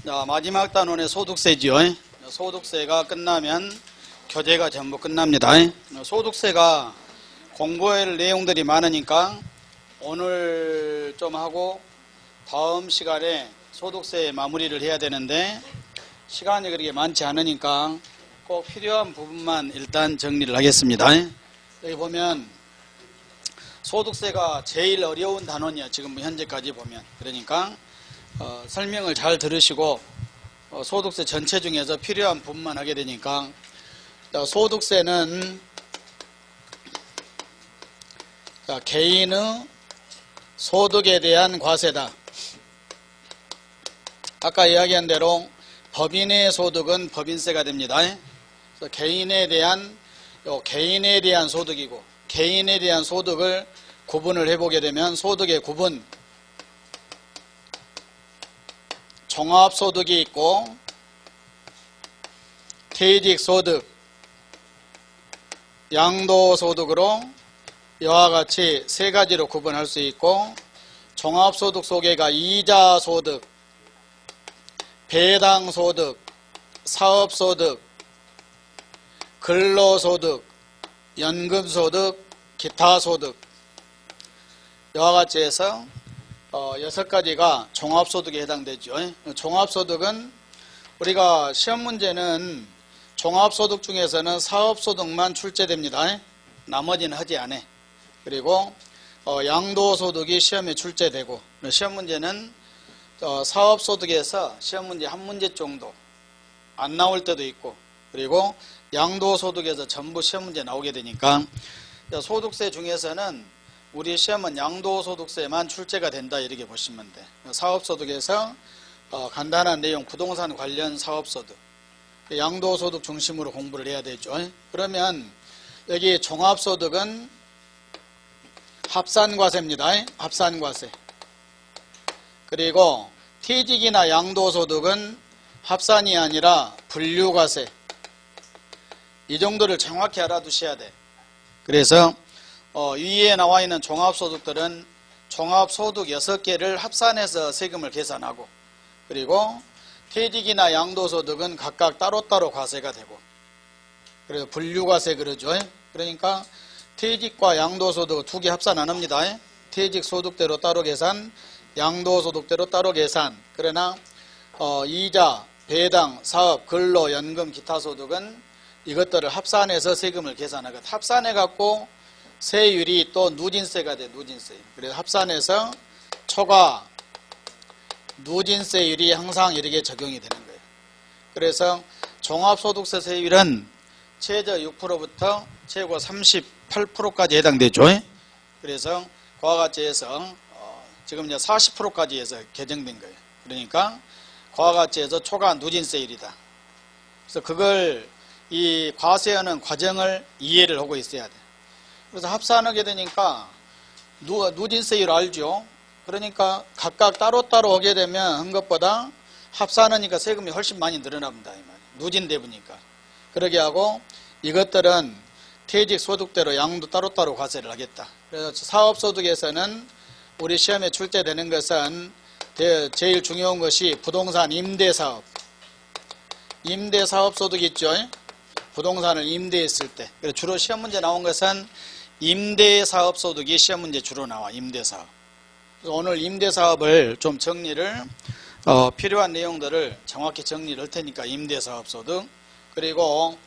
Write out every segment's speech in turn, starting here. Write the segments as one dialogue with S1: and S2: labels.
S1: 자, 마지막 단원의 소득세지요. 소득세가 끝나면 교재가 전부 끝납니다. 소득세가 공부할 내용들이 많으니까 오늘 좀 하고 다음 시간에 소득세 마무리를 해야 되는데 시간이 그렇게 많지 않으니까 꼭 필요한 부분만 일단 정리를 하겠습니다. 여기 보면 소득세가 제일 어려운 단원이야. 지금 현재까지 보면. 그러니까 설명을 잘 들으시고 소득세 전체 중에서 필요한 부분만 하게 되니까 소득세는 개인의 소득에 대한 과세다. 아까 이야기한 대로 법인의 소득은 법인세가 됩니다. 그래서 개인에 대한 소득이고 개인에 대한 소득을 구분을 해보게 되면 소득의 구분 종합소득이 있고 퇴직소득, 양도소득으로 이와 같이 세 가지로 구분할 수 있고 종합소득 속에가 이자소득, 배당소득, 사업소득, 근로소득, 연금소득, 기타소득 이와 같이 해서 6가지가 종합소득에 해당되죠. 종합소득은 우리가 시험 문제는 종합소득 중에서는 사업소득만 출제됩니다. 나머지는 하지 않아. 그리고 양도소득이 시험에 출제되고 시험 문제는 사업소득에서 시험 문제 한 문제 정도 안 나올 때도 있고 그리고 양도소득에서 전부 시험 문제 나오게 되니까 소득세 중에서는 우리 시험은 양도소득세만 출제가 된다 이렇게 보시면 돼. 사업소득에서 간단한 내용 부동산 관련 사업소득 양도소득 중심으로 공부를 해야 되죠. 그러면 여기 종합소득은 합산과세입니다. 합산과세. 그리고 퇴직이나 양도소득은 합산이 아니라 분류과세. 이 정도를 정확히 알아두셔야 돼. 그래서 위에 나와 있는 종합소득들은 종합소득 6개를 합산해서 세금을 계산하고 그리고 퇴직이나 양도소득은 각각 따로따로 과세가 되고 그래서 분류과세 그러죠. 그러니까 퇴직과 양도소득 2개 합산 안 합니다. 퇴직소득대로 따로 계산, 양도소득대로 따로 계산. 그러나 이자, 배당, 사업, 근로, 연금, 기타소득은 이것들을 합산해서 세금을 계산하거든. 합산해갖고 세율이 또 누진세가 돼. 누진세. 그래서 합산해서 초과 누진세율이 항상 이렇게 적용이 되는 거예요. 그래서 종합소득세 세율은 최저 6%부터 최고 38%까지 해당되죠. 그래서 그와 같이 해서 지금 이제 40%까지 해서 개정된 거예요. 그러니까 그와 같이 해서 초과 누진세율이다. 그래서 그걸 이 과세하는 과정을 이해를 하고 있어야 돼. 그래서 합산하게 되니까 누진세율 알죠? 그러니까 각각 따로따로 오게 되면 한 것보다 합산하니까 세금이 훨씬 많이 늘어납니다. 이 말이에요. 누진되니까. 그러게 하고 이것들은 퇴직소득대로 양도 따로따로 과세를 하겠다. 그래서 사업소득에서는 우리 시험에 출제되는 것은 제일 중요한 것이 부동산 임대사업. 임대사업소득 있죠? 부동산을 임대했을 때. 그래서 주로 시험 문제 나온 것은 임대사업소득이 시험 문제 주로 나와. 임대사업. 그래서 오늘 임대사업을 좀 정리를 필요한 내용들을 정확히 정리를 할 테니까 임대사업소득 그리고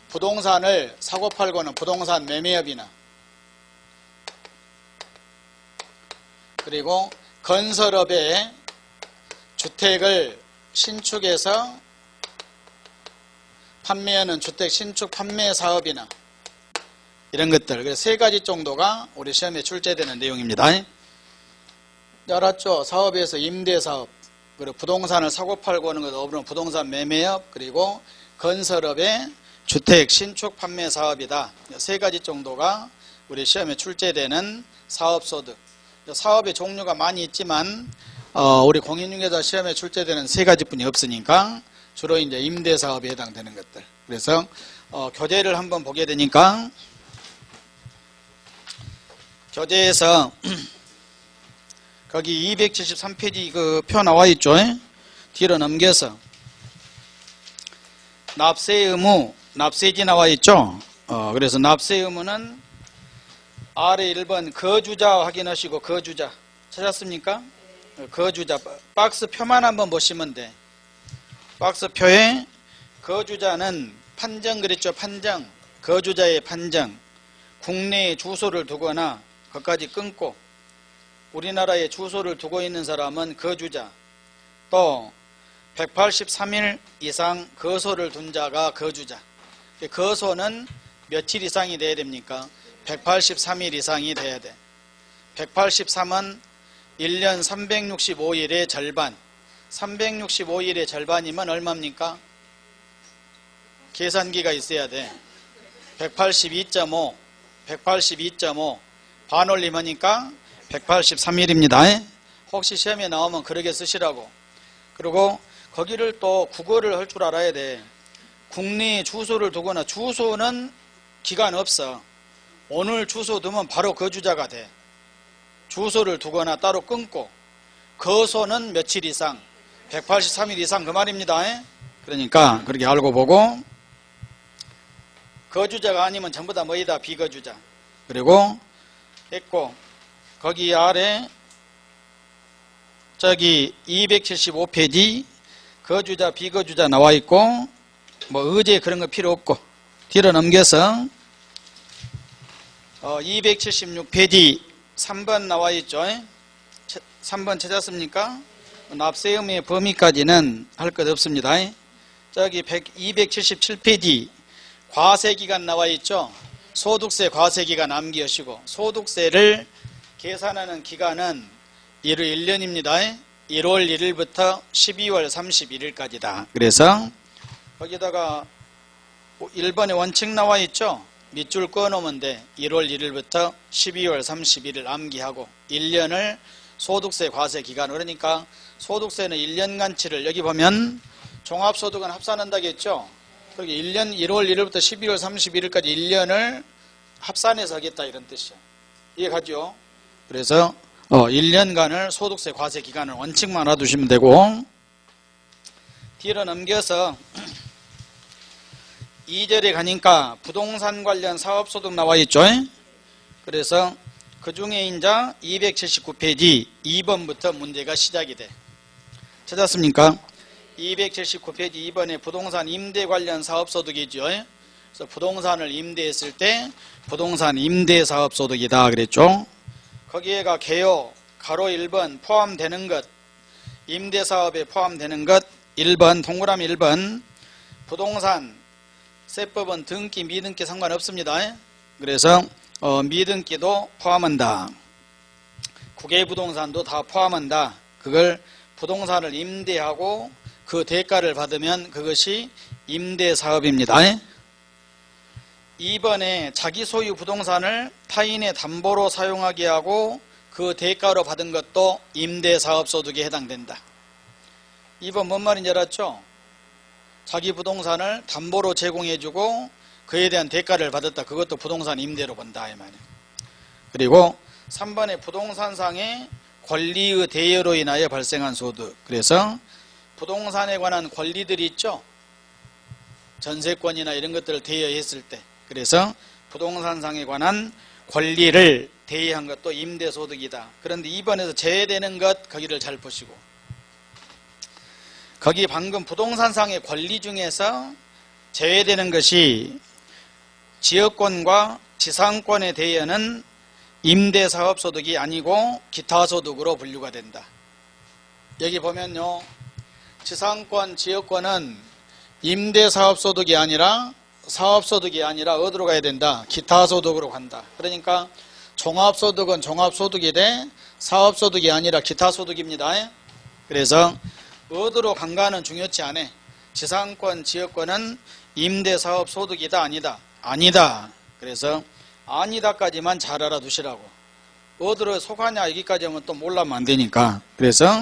S1: 부동산을 사고팔고는 부동산 매매업이나 그리고 건설업에 주택을 신축해서 판매하는 주택 신축 판매 사업이나 이런 것들. 그래서 3가지 정도가 우리 시험에 출제되는 내용입니다. 알았죠? 사업에서 임대사업, 그리고 부동산을 사고팔고 하는 것은 부동산 매매업, 그리고 건설업의 주택 신축 판매 사업이다. 3가지 정도가 우리 시험에 출제되는 사업소득. 사업의 종류가 많이 있지만 우리 공인중개사 시험에 출제되는 3가지뿐이 없으니까 주로 이제 임대사업에 해당되는 것들. 그래서 교재를 한번 보게 되니까 교재에서 거기 273페이지 그 표 나와 있죠. 뒤로 넘겨서 납세 의무, 납세지 나와 있죠. 그래서 납세 의무는 아래 1번 거주자 확인하시고 거주자 찾았습니까? 거주자 박스 표만 한번 보시면 돼. 박스 표에 거주자는 판정 그랬죠. 판정, 거주자의 판정, 국내에 주소를 두거나 거기까지 끊고 우리나라에 주소를 두고 있는 사람은 거주자, 또 183일 이상 거소를 둔 자가 거주자. 거소는 며칠 이상이 돼야 됩니까? 183일 이상이 돼야 돼. 183은 1년 365일의 절반. 365일의 절반이면 얼마입니까? 계산기가 있어야 돼. 182.5, 182.5 반올림하니까 183일입니다. 혹시 시험에 나오면 그렇게 쓰시라고. 그리고 거기를 또 국어를 할 줄 알아야 돼. 국내에 주소를 두거나 주소는 기간 없어. 오늘 주소 두면 바로 거주자가 돼. 주소를 두거나 따로 끊고 거소는 며칠 이상 183일 이상 그 말입니다. 그러니까 그렇게 알고 보고 거주자가 아니면 전부 다 뭐이다 비거주자. 그리고 했고 거기 아래 저기 275페이지 거주자 비거주자 나와 있고 뭐 의제 그런 거 필요 없고 뒤로 넘겨서 276페이지 3번 나와 있죠. 3번 찾았습니까? 납세 의무의 범위까지는 할 것 없습니다. 저기 277페이지 과세기간 나와 있죠. 소득세 과세기간 암기하시고 소득세를 계산하는 기간은 1년입니다. 1월 1일부터 12월 31일까지다. 그래서 거기다가 1번에 원칙 나와 있죠. 밑줄 꺼놓으면 돼. 1월 1일부터 12월 31일 암기하고 1년을 소득세 과세 기간. 그러니까 소득세는 1년간치를 여기 보면 종합소득은 합산한다겠죠. 그렇게 1년 1월 1일부터 12월 31일까지 1년을 합산해서 하겠다 이런 뜻이야. 이해가죠? 그래서 1년간을 소득세 과세 기간을 원칙만 알아두시면 되고 뒤로 넘겨서 2절에 가니까 부동산 관련 사업소득 나와 있죠. 그래서 그 중에 이제 279페이지 2번부터 문제가 시작이 돼. 찾았습니까? 279페이지 2번에 부동산 임대 관련 사업소득이죠. 그래서 부동산을 임대했을 때 부동산 임대 사업소득이다 그랬죠. 거기에가 개요 가로 1번 포함되는 것 임대사업에 포함되는 것 1번 동그라미 1번 부동산 세법은 등기 미등기 상관없습니다. 그래서 미등기도 포함한다. 국외부동산도 다 포함한다. 그걸 부동산을 임대하고 그 대가를 받으면 그것이 임대사업입니다. 2번에 자기 소유 부동산을 타인의 담보로 사용하게 하고 그 대가로 받은 것도 임대사업소득에 해당된다. 2번 뭔 말인지 알았죠? 자기 부동산을 담보로 제공해주고 그에 대한 대가를 받았다. 그것도 부동산 임대로 본다 이 말이에요. 그리고 3번에 부동산상의 권리의 대여로 인하여 발생한 소득. 그래서 부동산에 관한 권리들이 있죠. 전세권이나 이런 것들을 대여했을 때. 그래서 부동산상에 관한 권리를 대여한 것도 임대소득이다. 그런데 2번에서 제외되는 것 거기를 잘 보시고 거기 방금 부동산상의 권리 중에서 제외되는 것이 지역권과 지상권에 대여는 임대사업소득이 아니고 기타소득으로 분류가 된다. 여기 보면요. 지상권, 지역권은 임대사업소득이 아니라 사업소득이 아니라 어디로 가야 된다? 기타소득으로 간다. 그러니까 종합소득은 종합소득이되 사업소득이 아니라 기타소득입니다. 그래서 어디로 간가는 중요치 않아. 지상권, 지역권은 임대사업소득이다 아니다? 아니다. 그래서 아니다까지만 잘 알아두시라고. 어디로 속하냐 여기까지 하면 또 몰라면 안 되니까. 그래서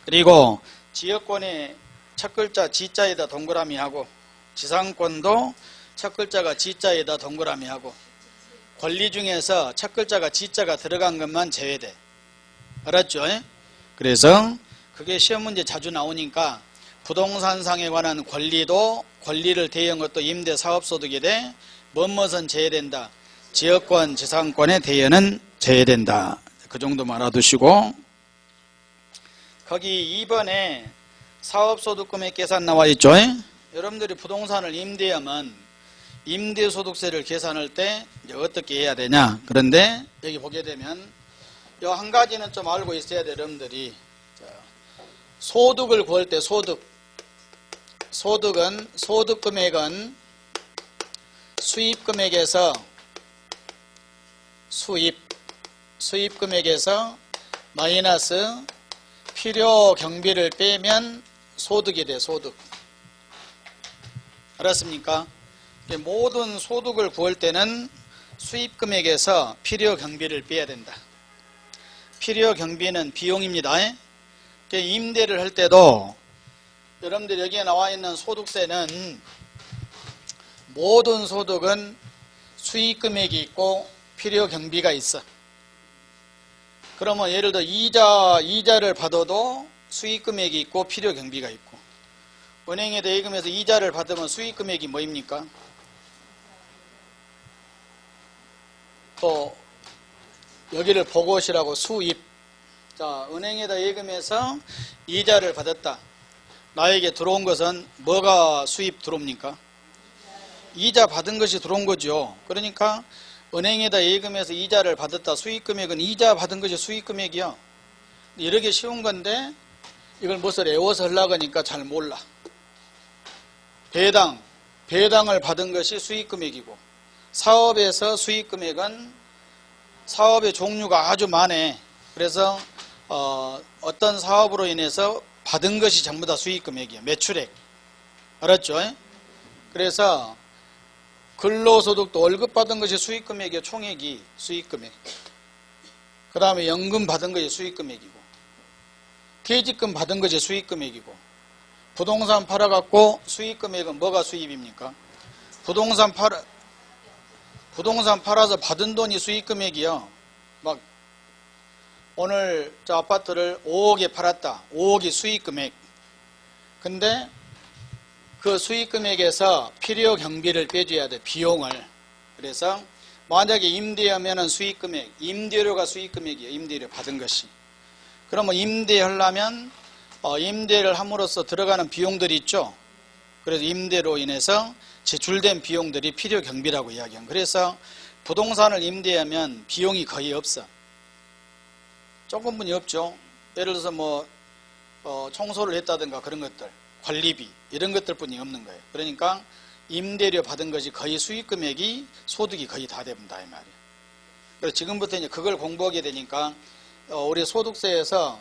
S1: 그리고 지역권의 첫 글자 지자에다 동그라미 하고 지상권도 첫 글자가 지자에다 동그라미 하고 권리 중에서 첫 글자가 지자가 들어간 것만 제외돼. 알았죠? 그래서 그게 시험 문제 자주 나오니까 부동산상에 관한 권리를 대여한 것도 임대 사업소득에 대해 뭐뭇은 제외된다. 지역권 지상권의 대여는 제외된다. 그 정도만 알아두시고, 거기 2번에 사업소득금액 계산 나와 있죠. 여러분들이 부동산을 임대하면 임대소득세를 계산할 때 이제 어떻게 해야 되냐. 그런데 여기 보게 되면 요 한 가지는 좀 알고 있어야 돼. 여러분들이 소득을 구할 때 소득금액은 수입금액에서 수입금액에서 마이너스 필요 경비를 빼면 소득이 돼. 소득. 알았습니까? 모든 소득을 구할 때는 수입금액에서 필요 경비를 빼야 된다. 필요 경비는 비용입니다. 임대를 할 때도 여러분들 여기에 나와 있는 소득세는 모든 소득은 수입금액이 있고 필요 경비가 있어. 그러면 예를 들어 이자를 받아도 수입금액이 있고 필요 경비가 있고, 은행에 대금해서 이자를 받으면 수입금액이 뭐입니까? 또 여기를 보고 오시라고 수입. 자, 은행에다 예금해서 이자를 받았다. 나에게 들어온 것은 뭐가 수입 들어옵니까? 이자 받은 것이 들어온 거죠. 그러니까 은행에다 예금해서 이자를 받았다. 수입금액은 이자 받은 것이 수입금액이야. 이렇게 쉬운 건데 이걸 무엇을 외워서 하려고 하니까 잘 몰라. 배당을 받은 것이 수입금액이고, 사업에서 수입금액은 사업의 종류가 아주 많아. 그래서 어떤 사업으로 인해서 받은 것이 전부 다 수입금액이에요. 매출액. 알았죠? 그래서 근로소득도 월급 받은 것이 수입금액이에요. 총액이 수입금액. 그 다음에 연금 받은 것이 수입금액이고, 퇴직금 받은 것이 수입금액이고, 부동산 팔아갖고 수입금액은 뭐가 수입입니까? 부동산 팔아서 받은 돈이 수입금액이요. 막 오늘 저 아파트를 5억에 팔았다. 5억이 수입금액. 근데 그 수입금액에서 필요 경비를 빼줘야 돼. 비용을. 그래서 만약에 임대하면은 수입금액, 임대료가 수입금액이에요. 임대료 받은 것이. 그러면 임대하려면 임대를 함으로써 들어가는 비용들이 있죠. 그래서 임대로 인해서 지출된 비용들이 필요 경비라고 이야기합니다. 그래서 부동산을 임대하면 비용이 거의 없어. 조금뿐이 없죠. 예를 들어서 청소를 했다든가 그런 것들, 관리비 이런 것들뿐이 없는 거예요. 그러니까 임대료 받은 것이 거의 수입금액이 소득이 거의 다 됩니다, 이 말이에요. 그래서 지금부터 이제 그걸 공부하게 되니까 우리 소득세에서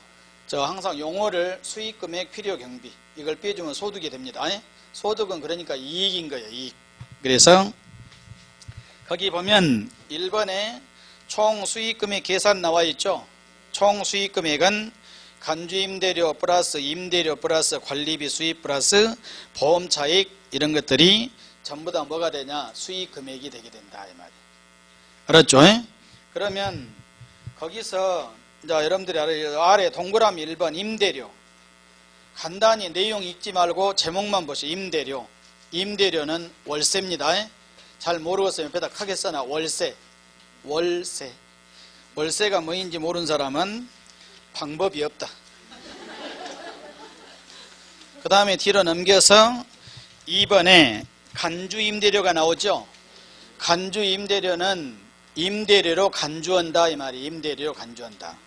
S1: 항상 용어를 수입금액, 필요 경비 이걸 빼주면 소득이 됩니다. 소득은 그러니까 이익인 거예요. 이익. 그래서 거기 보면 1번에 총 수익금액 계산 나와 있죠. 총 수익금액은 간주임대료 플러스 임대료 플러스 관리비 수입 플러스 보험차익 이런 것들이 전부 다 뭐가 되냐? 수익금액이 되게 된다, 이 말이에요. 알았죠? 그러면 거기서 이제 여러분들이 아래 동그라미 1번 임대료. 간단히 내용 읽지 말고 제목만 보시오. 임대료. 임대료는 월세입니다. 잘 모르겠으면 옆에다 크게 써놔. 월세. 월세가 뭐인지 모르는 사람은 방법이 없다. 그 다음에 뒤로 넘겨서 2번에 간주임대료가 나오죠. 간주임대료는 임대료로 간주한다, 이 말이. 임대료로 간주한다.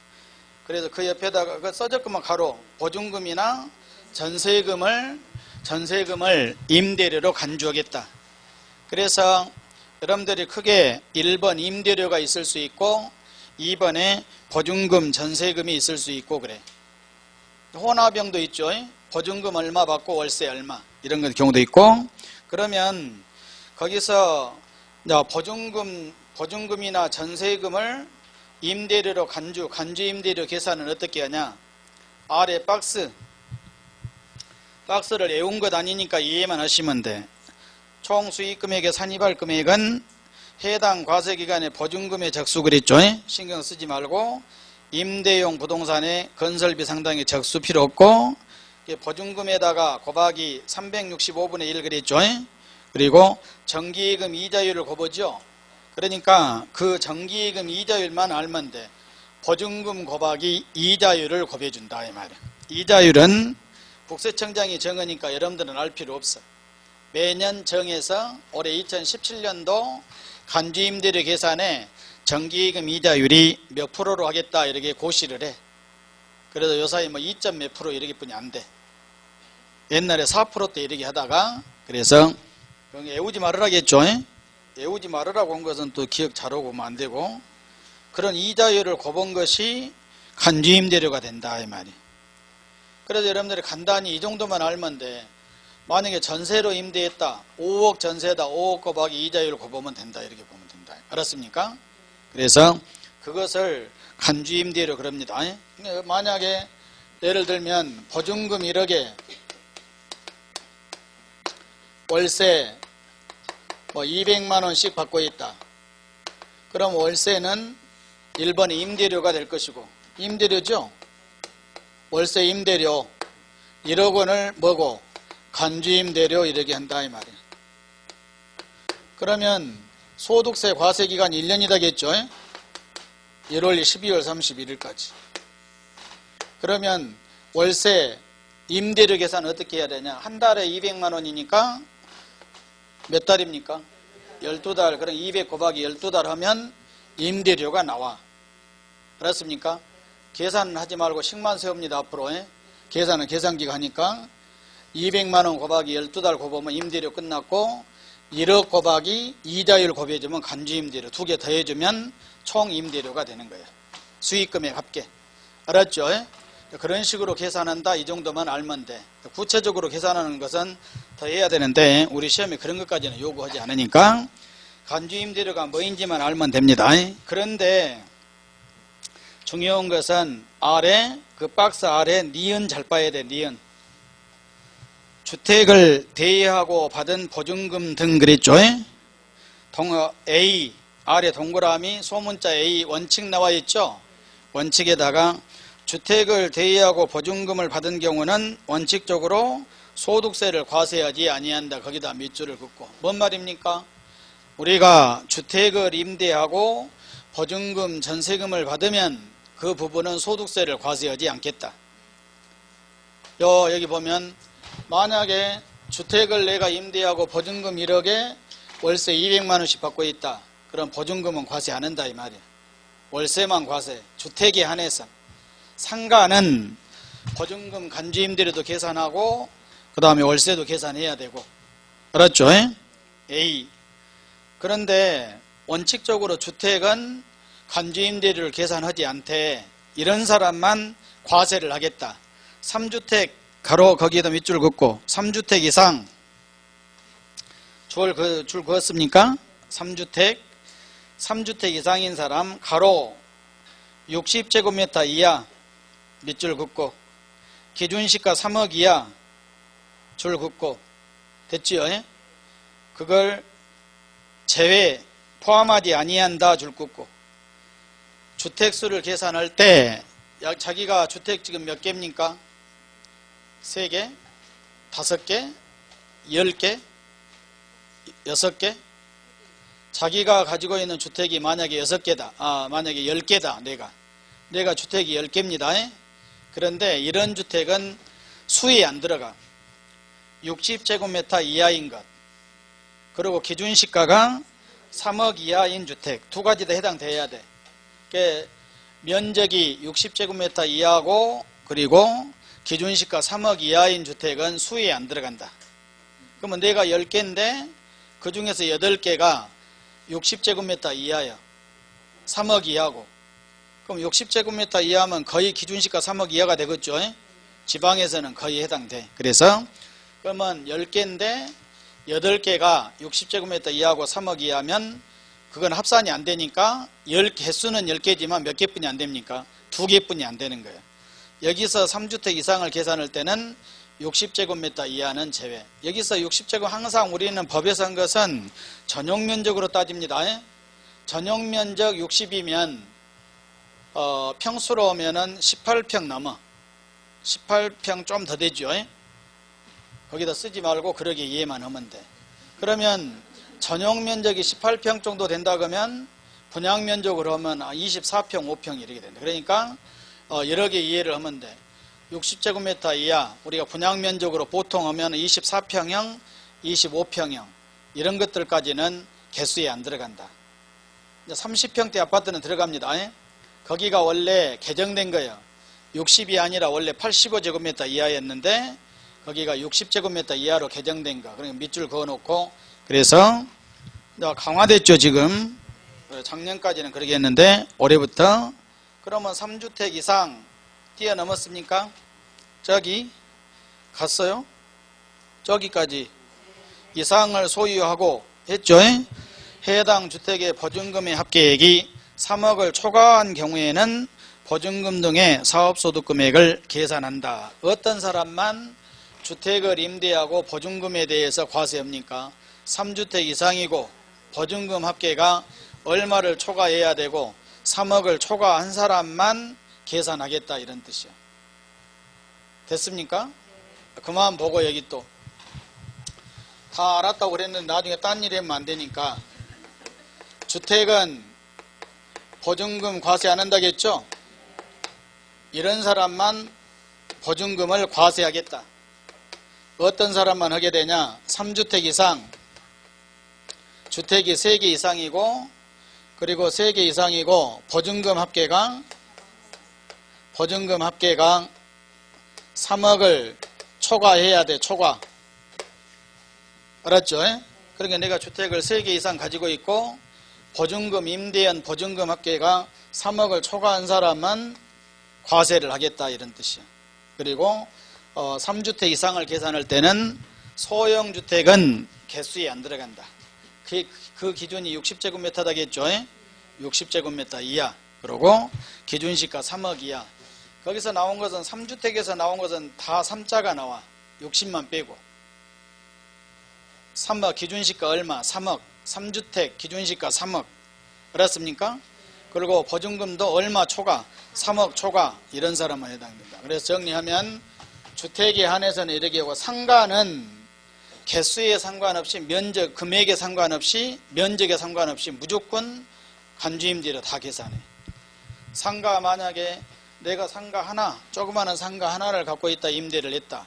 S1: 그래서 그 옆에다가 써졌구만 가로. 보증금이나 전세금을 임대료로 간주하겠다. 그래서 여러분들이 크게 1번 임대료가 있을 수 있고 2번에 보증금, 전세금이 있을 수 있고 그래. 혼합형도 있죠. 보증금 얼마 받고 월세 얼마 이런 경우도 있고. 그러면 거기서 보증금이나 전세금을 임대료로 간주 임대료 계산은 어떻게 하냐. 아래 박스를 외운 것 아니니까 이해만 하시면 돼. 총 수익금액의 산입할 금액은 해당 과세기간의 보증금에 적수 그랬죠. 신경 쓰지 말고 임대용 부동산의 건설비 상당히 적수 필요 없고 보증금에다가 곱하기 365분의 1 그랬죠. 그리고 정기예금 이자율을 곱하죠. 그러니까 그 정기예금 이자율만 알면 돼. 보증금 곱하기 이자율을 곱해준다 이 말이야. 이자율은 국세청장이 정하니까 여러분들은 알 필요 없어. 매년 정해서 올해 2017년도 간주임대료 계산에 정기예금 이자율이 몇 프로로 하겠다 이렇게 고시를 해. 그래도 요사이 뭐 2. 몇 프로 이렇게 뿐이 안 돼. 옛날에 4%대 이렇게 하다가 그래서 애우지 말으라겠죠. 애우지 말으라고 한 것은 또 기억 잘 오고 안 되고 그런 이자율을 곱은 것이 간주임대료가 된다 이 말이에요. 그래서 여러분들이 간단히 이 정도만 알면 돼. 만약에 전세로 임대했다. 5억 전세다. 5억 곱하기 이자율을 곱하면 된다. 이렇게 보면 된다. 알았습니까? 그래서 그것을 간주임대료 그럽니다. 만약에 예를 들면 보증금 1억에 월세 뭐 200만 원씩 받고 있다. 그럼 월세는 1번에 임대료가 될 것이고 임대료죠. 월세 임대료 1억 원을 뭐고 간주임대료 이렇게 한다 이 말이에요. 그러면 소득세 과세기간 1년이다겠죠. 1월 12월 31일까지. 그러면 월세 임대료 계산 어떻게 해야 되냐. 한 달에 200만 원이니까 몇 달입니까? 12달. 그럼 200 곱하기 12달 하면 임대료가 나와. 알았습니까? 계산은 하지 말고 식만 세웁니다. 앞으로. 계산은 계산기가 하니까 200만 원 곱하기 12달 곱하면 임대료 끝났고 1억 곱하기 이자율 곱해주면 간주임대료 2개 더해주면 총 임대료가 되는 거예요. 수익금액 합계. 알았죠? 그런 식으로 계산한다. 이 정도만 알면 돼. 구체적으로 계산하는 것은 더 해야 되는데 우리 시험에 그런 것까지는 요구하지 않으니까 간주임대료가 뭐인지만 알면 됩니다. 그런데 중요한 것은 아래 그 박스 아래 니은 잘 봐야 돼. 니은. 주택을 대여하고 받은 보증금 등 그랬죠. A 아래 동그라미 소문자 A 원칙 나와 있죠. 원칙에다가 주택을 대여하고 보증금을 받은 경우는 원칙적으로 소득세를 과세하지 아니한다. 거기다 밑줄을 긋고. 뭔 말입니까? 우리가 주택을 임대하고 보증금 전세금을 받으면 그 부분은 소득세를 과세하지 않겠다. 여기 보면 만약에 주택을 내가 임대하고 보증금 1억에 월세 200만 원씩 받고 있다. 그럼 보증금은 과세 안 한다 이 말이야. 월세만 과세. 주택에 한해서. 상가는 보증금 간주임대료도 계산하고 그 다음에 월세도 계산해야 되고. 알았죠? A. 그런데 원칙적으로 주택은 간주임대료를 계산하지 않대. 이런 사람만 과세를 하겠다. 3주택 가로 거기에다 밑줄 긋고 3주택 이상 줄 그었습니까? 3주택 이상인 사람 가로 60제곱미터 이하 밑줄 긋고 기준시가 3억 이하 줄 긋고 됐지요? 그걸 제외 포함하지 아니한다 줄 긋고 주택수를 계산할 때 자기가 주택 지금 몇 개입니까? 3개, 5개, 10개, 6개. 자기가 가지고 있는 주택이 만약에 6개다. 만약에 10개다. 내가 주택이 10개입니다. 그런데 이런 주택은 수에 안 들어가. 60제곱미터 이하인 것. 그리고 기준시가가 3억 이하인 주택. 두 가지 다 해당돼야 돼. 그러니까 면적이 60제곱미터 이하고 그리고 기준시가 3억 이하인 주택은 수에 안 들어간다. 그러면 내가 10개인데 그 중에서 8개가 60제곱미터 이하야. 3억 이하고. 그럼 60제곱미터 이하면 거의 기준시가 3억 이하가 되겠죠. 지방에서는 거의 해당돼. 그래서 그러면 10개인데 8개가 60제곱미터 이하고 3억 이하면 그건 합산이 안 되니까 개수는 10개지만 몇 개뿐이 안 됩니까? 2개뿐이 안 되는 거예요. 여기서 3주택 이상을 계산할 때는 60제곱미터 이하는 제외. 여기서 60제곱 항상 우리는 법에서 한 것은 전용면적으로 따집니다. 전용면적 60이면 평수로 오면은 18평 넘어. 18평 좀 더 되죠. 거기다 쓰지 말고 그러게 이해만 하면 돼. 그러면 전용 면적이 18평 정도 된다 그러면 분양 면적으로 하면 24평, 5평 이렇게 된다. 그러니까 여러 개 이해를 하면 돼. 60제곱미터 이하 우리가 분양 면적으로 보통 하면 24평형, 25평형 이런 것들까지는 개수에 안 들어간다. 30평대 아파트는 들어갑니다. 거기가 원래 개정된 거예요. 60이 아니라 원래 85제곱미터 이하였는데 거기가 60제곱미터 이하로 개정된 거. 그러니까 밑줄 그어놓고 그래서 강화됐죠 지금. 작년까지는 그렇게 했는데 올해부터 그러면 3주택 이상 뛰어넘었습니까? 저기 갔어요? 저기까지 이상을 소유하고 했죠. 해당 주택의 보증금의 합계액이 3억을 초과한 경우에는 보증금 등의 사업소득금액을 계산한다. 어떤 사람만 주택을 임대하고 보증금에 대해서 과세합니까? 3주택 이상이고 보증금 합계가 얼마를 초과해야 되고 3억을 초과한 사람만 계산하겠다 이런 뜻이야. 됐습니까? 그만 보고 여기 또 다 알았다고 그랬는데 나중에 딴 일 하면 안 되니까 주택은 보증금 과세 안 한다겠죠? 이런 사람만 보증금을 과세하겠다. 어떤 사람만 하게 되냐? 3주택 이상 주택이 3개 이상이고 그리고 3개 이상이고 보증금 합계가 3억을 초과해야 돼. 초과. 알았죠? 그러니까 내가 주택을 3개 이상 가지고 있고 보증금 임대한 보증금 합계가 3억을 초과한 사람은 과세를 하겠다 이런 뜻이야. 그리고 3주택 이상을 계산할 때는 소형주택은 개수에 안 들어간다. 그 기준이 60제곱미터다겠죠. 60제곱미터 이하. 그리고 기준시가 3억 이하. 거기서 나온 것은 3주택에서 나온 것은 다 3자가 나와. 60만 빼고. 3억 기준시가 얼마? 3억. 3주택 기준시가 3억. 알았습니까? 그리고 보증금도 얼마 초과? 3억 초과. 이런 사람만 해당된다. 그래서 정리하면 주택에 한해서는 이렇게 하고 상가는 개수에 상관없이 면적, 금액에 상관없이 면적에 상관없이 무조건 간주임대료 다 계산해. 상가 만약에 내가 상가 하나, 조그마한 상가 하나를 갖고 있다 임대를 했다.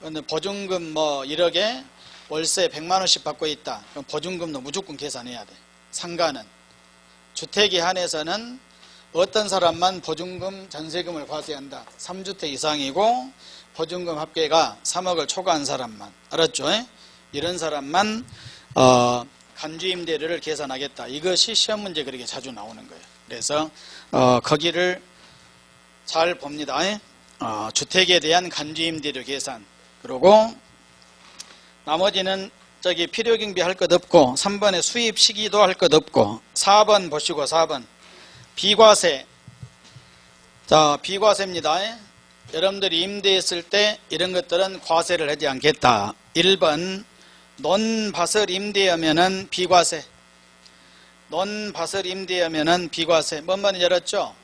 S1: 근데 보증금 1억에 월세 100만 원씩 받고 있다. 그럼 보증금도 무조건 계산해야 돼. 상가는. 주택에 한해서는 어떤 사람만 보증금, 전세금을 과세한다. 3주택 이상이고 보증금 합계가 3억을 초과한 사람만. 알았죠? 이런 사람만 간주임대료를 계산하겠다. 이것이 시험 문제 그렇게 자주 나오는 거예요. 그래서 거기를 잘 봅니다. 주택에 대한 간주임대료 계산. 그리고 나머지는 저기 필요경비 할 것 없고 3번에 수입 시기도 할 것 없고 4번 보시고 4번 비과세. 자, 비과세입니다. 여러분들이 임대했을 때 이런 것들은 과세를 하지 않겠다. 1번 논밭을 임대하면은 비과세. 논밭을 임대하면은 비과세. 뭔 말인지 알았죠?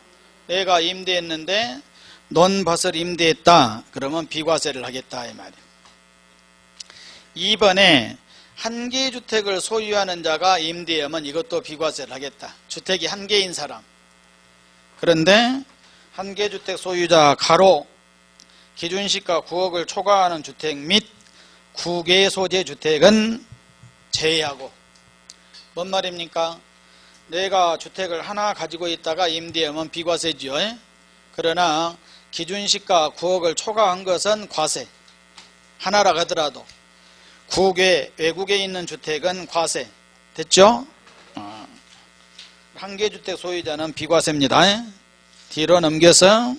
S1: 내가 임대했는데 논밭을 임대했다. 그러면 비과세를 하겠다 이 말이에요. 2번에 한 개 주택을 소유하는 자가 임대하면 이것도 비과세를 하겠다. 주택이 한 개인 사람. 그런데 한 개 주택 소유자 가로 기준시가 9억을 초과하는 주택 및 9개 소재 주택은 제외하고. 뭔 말입니까? 내가 주택을 하나 가지고 있다가 임대하면 비과세지요. 그러나 기준시가 9억을 초과한 것은 과세. 하나라 하더라도 9개 외국에 있는 주택은 과세. 됐죠? 한 개 주택 소유자는 비과세입니다. 뒤로 넘겨서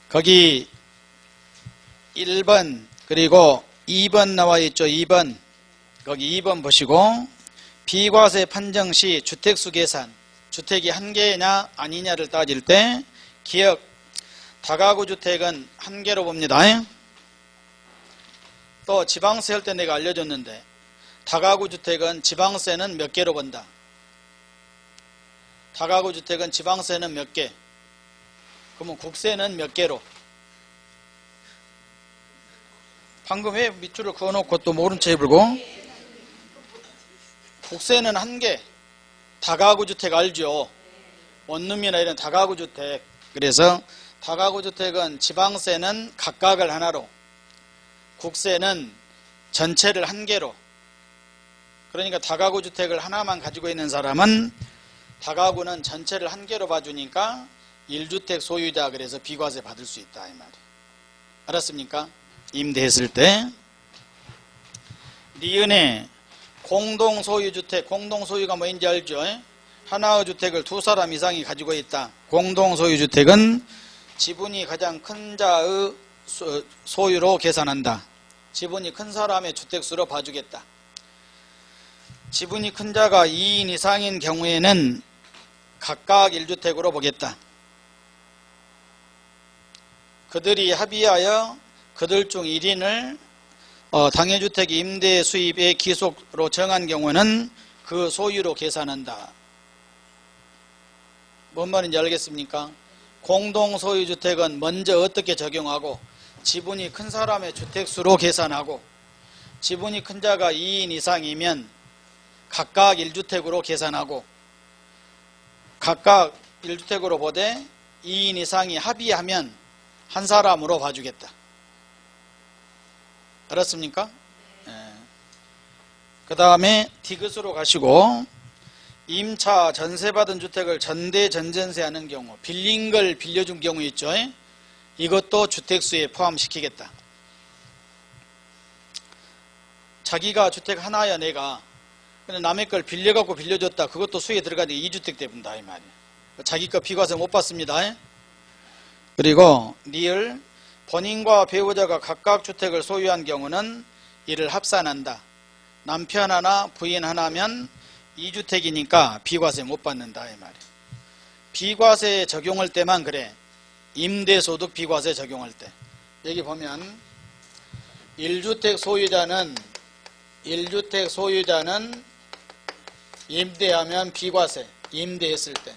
S1: 거기 1번 그리고 2번 나와 있죠. 2번 거기 2번 보시고 비과세 판정 시 주택수 계산. 주택이 한 개냐 아니냐를 따질 때 기억 다가구 주택은 한 개로 봅니다. 또 지방세 할 때 내가 알려줬는데 다가구 주택은 지방세는 몇 개로 본다? 다가구 주택은 지방세는 몇 개? 그러면 국세는 몇 개로? 방금 왜 밑줄을 그어놓고 또 모른 체 해불고? 국세는 한 개. 다가구 주택 알죠? 원룸이나 이런 다가구 주택. 그래서 다가구 주택은 지방세는 각각을 하나로, 국세는 전체를 한 개로. 그러니까 다가구 주택을 하나만 가지고 있는 사람은 다가구는 전체를 한 개로 봐주니까 1주택 소유자, 그래서 비과세 받을 수 있다 이 말이에요. 알았습니까? 임대했을 때. 니은에 공동소유주택, 공동소유가 뭐인지 알죠? 하나의 주택을 두 사람 이상이 가지고 있다. 공동소유주택은 지분이 가장 큰 자의 소유로 계산한다. 지분이 큰 사람의 주택수로 봐주겠다. 지분이 큰 자가 2인 이상인 경우에는 각각 1주택으로 보겠다. 그들이 합의하여 그들 중 1인을 당해주택 임대 수입의 기속으로 정한 경우는 그 소유로 계산한다. 뭔 말인지 알겠습니까? 공동소유주택은 먼저 어떻게 적용하고, 지분이 큰 사람의 주택수로 계산하고, 지분이 큰 자가 2인 이상이면 각각 1주택으로 계산하고, 각각 1주택으로 보되 2인 이상이 합의하면 한 사람으로 봐주겠다. 알았습니까? 그 다음에 디귿으로 가시고, 임차 전세받은 주택을 전대 전전세하는 경우, 빌린 걸 빌려준 경우 있죠? 이것도 주택수에 포함시키겠다. 자기가 주택 하나야 내가, 근데 남의 걸 빌려갖고 빌려줬다. 그것도 수에 들어가니까 2주택 대분다 이 말이에요. 자기 거 비과세 못 받습니다. 그리고 니을 본인과 배우자가 각각 주택을 소유한 경우는 이를 합산한다. 남편 하나 부인 하나면 2주택이니까 비과세 못 받는다 이 말이에요. 비과세 적용할 때만 그래. 임대소득 비과세 적용할 때. 여기 보면 1주택 소유자는 임대하면 비과세, 임대했을 때.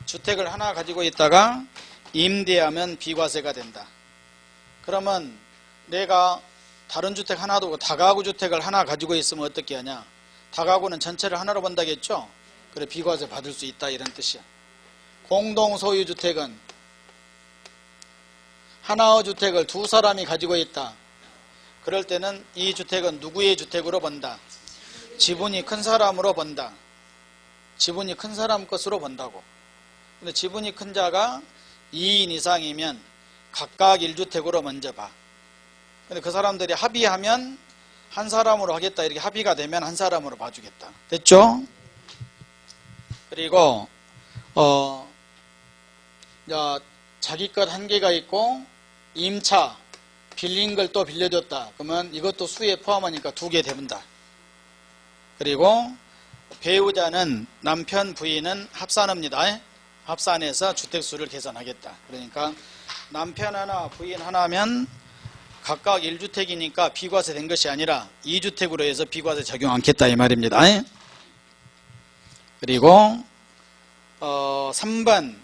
S1: 주택을 하나 가지고 있다가 임대하면 비과세가 된다. 그러면 내가 다른 주택 하나 두고 다가구 주택을 하나 가지고 있으면 어떻게 하냐? 다가구는 전체를 하나로 본다겠죠? 그래 비과세 받을 수 있다 이런 뜻이야. 공동소유주택은 하나의 주택을 두 사람이 가지고 있다. 그럴 때는 이 주택은 누구의 주택으로 본다? 지분이 큰 사람으로 본다. 지분이 큰 사람 것으로 본다고. 근데 지분이 큰 자가 2인 이상이면 각각 1주택으로 먼저 봐. 근데 그 사람들이 합의하면 한 사람으로 하겠다 이렇게 합의가 되면 한 사람으로 봐주겠다. 됐죠? 그리고 자기 것 한 개가 있고 임차 빌린 걸 또 빌려줬다. 그러면 이것도 수에 포함하니까 2개 대분다. 그리고 배우자는 남편 부인은 합산합니다. 합산해서 주택수를 계산하겠다. 그러니까 남편 하나 부인 하나면 각각 1주택이니까 비과세 된 것이 아니라 2주택으로 해서 비과세 적용 않겠다 이 말입니다. 그리고 3번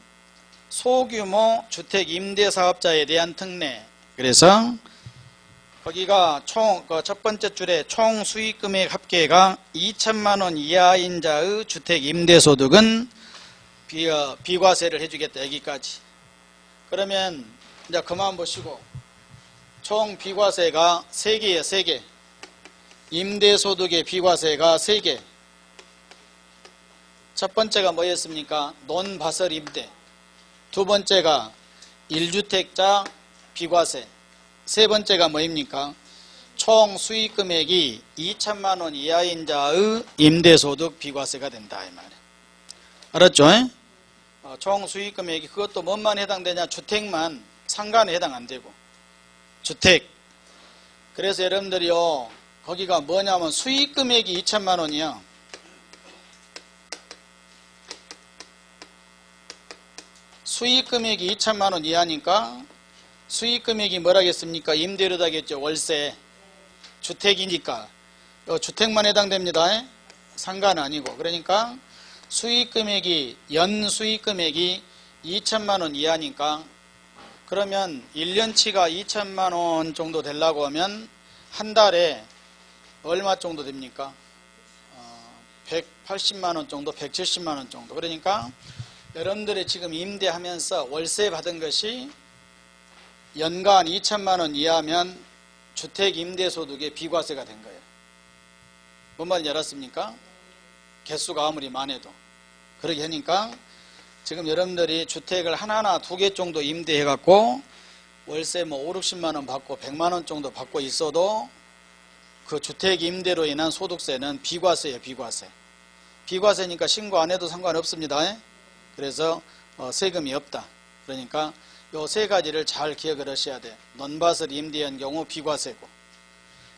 S1: 소규모 주택 임대사업자에 대한 특례. 그래서 거기가 총 첫 번째 줄에 총 수익금액 합계가 2천만 원 이하인 자의 주택 임대소득은 비과세를 해주겠다. 여기까지. 그러면 이제 그만 보시고 총 비과세가 3개예요. 3개. 임대소득의 비과세가 3개. 첫 번째가 뭐였습니까? 논바설 임대. 두 번째가 1주택자 비과세. 세 번째가 뭐입니까? 총 수익금액이 2천만 원 이하인 자의 임대소득 비과세가 된다 이 말이에요. 알았죠? 총 수익금액이 그것도 뭔만 해당되냐? 주택만 상가는 해당 안 되고. 주택. 그래서 여러분들이요 거기가 뭐냐면 수익금액이 2천만 원이야. 수익금액이 2천만 원 이하니까 수익금액이 뭐라겠습니까? 임대료다겠죠. 월세. 주택이니까 주택만 해당됩니다. 상가는 아니고. 그러니까 수익금액이 연 수익금액이 2천만 원 이하니까 그러면 1년치가 2천만 원 정도 되려고 하면 한 달에 얼마 정도 됩니까? 180만 원 정도, 170만 원 정도. 그러니까 여러분들이 지금 임대하면서 월세 받은 것이 연간 2천만 원 이하면 주택 임대소득의 비과세가 된 거예요. 뭔 말인지 알았습니까? 개수가 아무리 많아도. 그렇게 하니까 지금 여러분들이 주택을 하나나 두 개 정도 임대해갖고 월세 뭐 5, 60만 원 받고 100만 원 정도 받고 있어도 그 주택 임대로 인한 소득세는 비과세예요. 비과세. 비과세니까 신고 안 해도 상관없습니다. 그래서 세금이 없다. 그러니까 요 세 가지를 잘 기억을 하셔야 돼. 논밭을 임대한 경우 비과세고,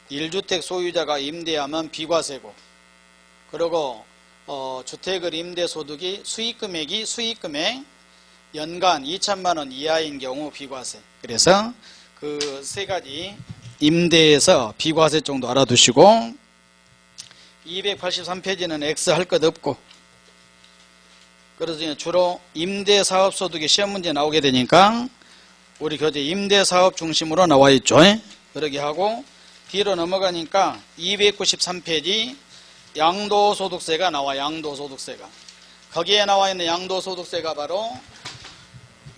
S1: 1주택 소유자가 임대하면 비과세고, 그리고 주택을 임대소득이 수익금액 연간 2천만 원 이하인 경우 비과세. 그래서 그 세 가지 임대에서 비과세 정도 알아두시고, 283페이지는 X 할 것 없고, 그래서 주로 임대사업소득이 시험 문제 나오게 되니까 우리 교재 임대사업 중심으로 나와 있죠. 그러게 하고 뒤로 넘어가니까 293페이지 양도소득세가 나와. 양도소득세가 거기에 나와 있는 양도소득세가 바로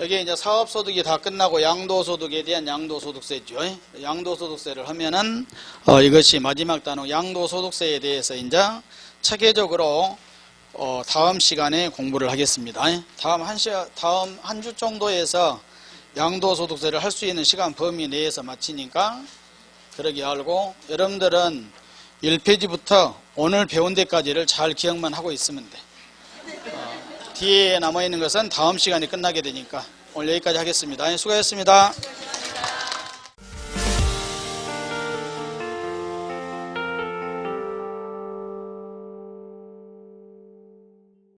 S1: 여기 이제 사업소득이 다 끝나고 양도소득에 대한 양도소득세죠. 양도소득세를 하면은 이것이 마지막 단어 양도소득세에 대해서 이제 체계적으로 다음 시간에 공부를 하겠습니다. 다음 한 주 정도에서 양도소득세를 할 수 있는 시간 범위 내에서 마치니까 그러게 알고, 여러분들은 1페이지부터 오늘 배운 데까지를 잘 기억만 하고 있으면 돼. 뒤에 남아있는 것은 다음 시간에 끝나게 되니까 오늘 여기까지 하겠습니다. 수고하셨습니다.